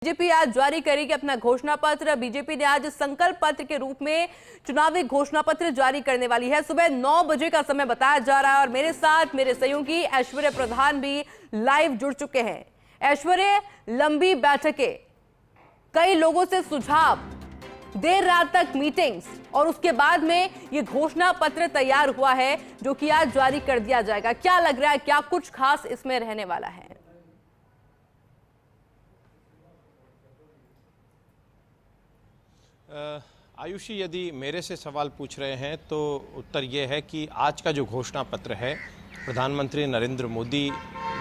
BJP आज जारी करेगी अपना घोषणा पत्र। बीजेपी ने आज संकल्प पत्र के रूप में चुनावी घोषणा पत्र जारी करने वाली है। सुबह 9 बजे का समय बताया जा रहा है और मेरे साथ मेरे सहयोगी ऐश्वर्य प्रधान भी लाइव जुड़ चुके हैं। ऐश्वर्य, लंबी बैठकें, कई लोगों से सुझाव, देर रात तक मीटिंग्स और उसके बाद में ये घोषणा पत्र तैयार हुआ है जो कि आज जारी कर दिया जाएगा। क्या लग रहा है, क्या कुछ खास इसमें रहने वाला है? आयुषी, यदि मेरे से सवाल पूछ रहे हैं तो उत्तर यह है कि आज का जो घोषणा पत्र है, प्रधानमंत्री नरेंद्र मोदी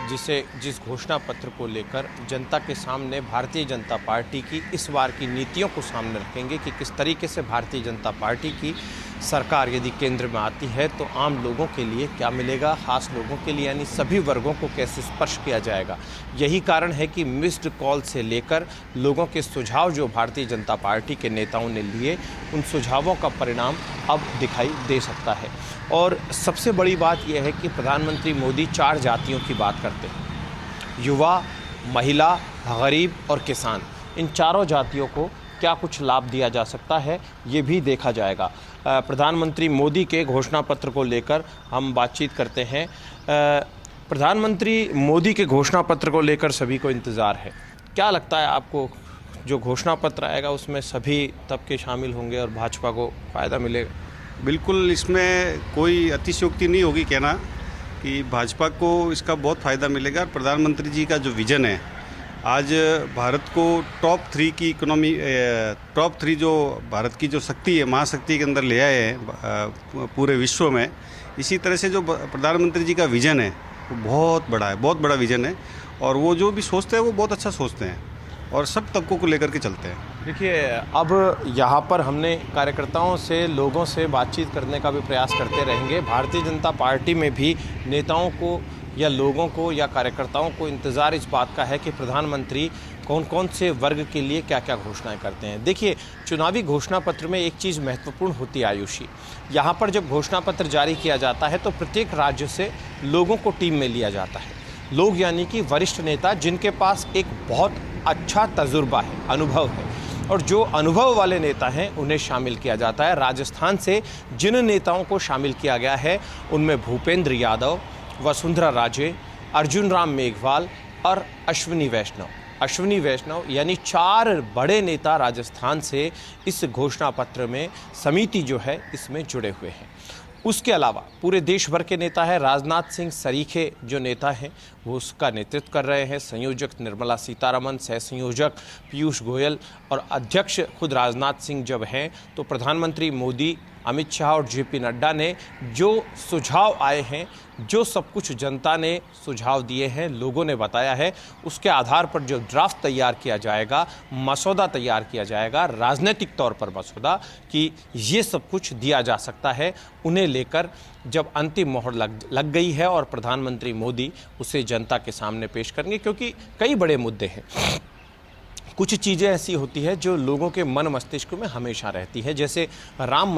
जिस घोषणा पत्र को लेकर जनता के सामने भारतीय जनता पार्टी की इस बार की नीतियों को सामने रखेंगे कि किस तरीके से भारतीय जनता पार्टी की सरकार यदि केंद्र में आती है तो आम लोगों के लिए क्या मिलेगा, खास लोगों के लिए यानी सभी वर्गों को कैसे स्पर्श किया जाएगा। यही कारण है कि मिस्ड कॉल से लेकर लोगों के सुझाव जो भारतीय जनता पार्टी के नेताओं ने लिए, उन सुझावों का परिणाम अब दिखाई दे सकता है। और सबसे बड़ी बात यह है कि प्रधानमंत्री मोदी 4 जातियों की बात करते हैं, युवा, महिला, गरीब और किसान। इन चारों जातियों को क्या कुछ लाभ दिया जा सकता है, ये भी देखा जाएगा। प्रधानमंत्री मोदी के घोषणा पत्र को लेकर हम बातचीत करते हैं। प्रधानमंत्री मोदी के घोषणा पत्र को लेकर सभी को इंतज़ार है। क्या लगता है आपको, जो घोषणा पत्र आएगा उसमें सभी तबके शामिल होंगे और भाजपा को फ़ायदा मिलेगा? बिल्कुल, इसमें कोई अतिशयोक्ति नहीं होगी कहना कि भाजपा को इसका बहुत फ़ायदा मिलेगा। प्रधानमंत्री जी का जो विज़न है, आज भारत को टॉप 3 की इकोनॉमी, टॉप 3 जो भारत की जो शक्ति है, महाशक्ति के अंदर ले आए हैं पूरे विश्व में। इसी तरह से जो प्रधानमंत्री जी का विज़न है वो बहुत बड़ा है, बहुत बड़ा विज़न है और वो जो भी सोचते हैं वो बहुत अच्छा सोचते हैं और सब तबकों को लेकर के चलते हैं। देखिए, अब यहाँ पर हमने कार्यकर्ताओं से, लोगों से बातचीत करने का भी प्रयास करते रहेंगे। भारतीय जनता पार्टी में भी नेताओं को या लोगों को या कार्यकर्ताओं को इंतज़ार इस बात का है कि प्रधानमंत्री कौन कौन से वर्ग के लिए क्या क्या घोषणाएं करते हैं। देखिए, चुनावी घोषणा पत्र में एक चीज़ महत्वपूर्ण होती है आयुषी, यहाँ पर जब घोषणा पत्र जारी किया जाता है तो प्रत्येक राज्य से लोगों को टीम में लिया जाता है। लोग यानी कि वरिष्ठ नेता जिनके पास एक बहुत अच्छा तजुर्बा है, अनुभव है, और जो अनुभव वाले नेता हैं उन्हें शामिल किया जाता है। राजस्थान से जिन नेताओं को शामिल किया गया है उनमें भूपेंद्र यादव, वसुंधरा राजे, अर्जुन राम मेघवाल और अश्विनी वैष्णव यानी 4 बड़े नेता राजस्थान से इस घोषणा पत्र में, समिति जो है इसमें जुड़े हुए हैं। उसके अलावा पूरे देश भर के नेता हैं। राजनाथ सिंह सरीखे जो नेता हैं वो उसका नेतृत्व कर रहे हैं। संयोजक निर्मला सीतारमण, सह संयोजक पीयूष गोयल और अध्यक्ष खुद राजनाथ सिंह जब हैं तो प्रधानमंत्री मोदी, अमित शाह और जेपी नड्डा ने जो सुझाव आए हैं, जो सब कुछ जनता ने सुझाव दिए हैं, लोगों ने बताया है, उसके आधार पर जो ड्राफ्ट तैयार किया जाएगा, मसौदा तैयार किया जाएगा, राजनीतिक तौर पर मसौदा, कि ये सब कुछ दिया जा सकता है, उन्हें लेकर जब अंतिम मोहर लग गई है और प्रधानमंत्री मोदी उसे जनता के सामने पेश करेंगे। क्योंकि कई बड़े मुद्दे हैं, कुछ चीज़ें ऐसी होती है जो लोगों के मन मस्तिष्क में हमेशा रहती है, जैसे राम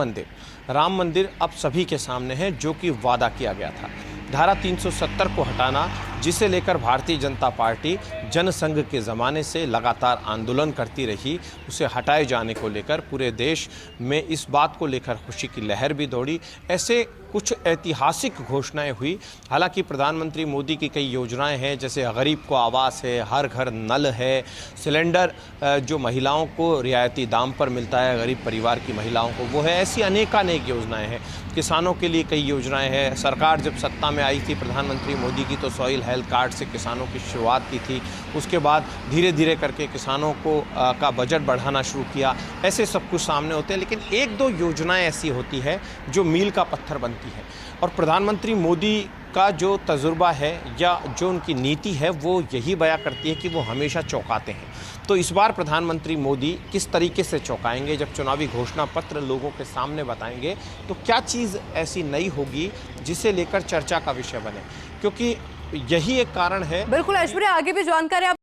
मंदिर अब सभी के सामने है, जो कि वादा किया गया था। धारा 370 को हटाना, जिसे लेकर भारतीय जनता पार्टी जनसंघ के ज़माने से लगातार आंदोलन करती रही, उसे हटाए जाने को लेकर पूरे देश में इस बात को लेकर खुशी की लहर भी दौड़ी। ऐसे कुछ ऐतिहासिक घोषणाएं हुई। हालांकि प्रधानमंत्री मोदी की कई योजनाएं हैं, जैसे गरीब को आवास है, हर घर नल है, सिलेंडर जो महिलाओं को रियायती दाम पर मिलता है, गरीब परिवार की महिलाओं को वो है। ऐसी अनेक योजनाएं हैं। किसानों के लिए कई योजनाएं हैं। सरकार जब सत्ता में आई थी प्रधानमंत्री मोदी की तो सॉइल हेल्थ कार्ड से किसानों की शुरुआत की थी। उसके बाद धीरे धीरे करके किसानों को का बजट बढ़ाना शुरू किया। ऐसे सब कुछ सामने होते हैं, लेकिन 1-2 योजनाएं ऐसी होती है जो मील का पत्थर बनती है। और प्रधानमंत्री मोदी का जो तजुर्बा है या जो उनकी नीति है वो यही बयां करती है कि वो हमेशा चौंकाते हैं। तो इस बार प्रधानमंत्री मोदी किस तरीके से चौंकाएंगे, जब चुनावी घोषणा पत्र लोगों के सामने बताएंगे तो क्या चीज़ ऐसी नई होगी जिसे लेकर चर्चा का विषय बने, क्योंकि यही एक कारण है। बिल्कुल ऐश्वर्या, आगे भी जानकारी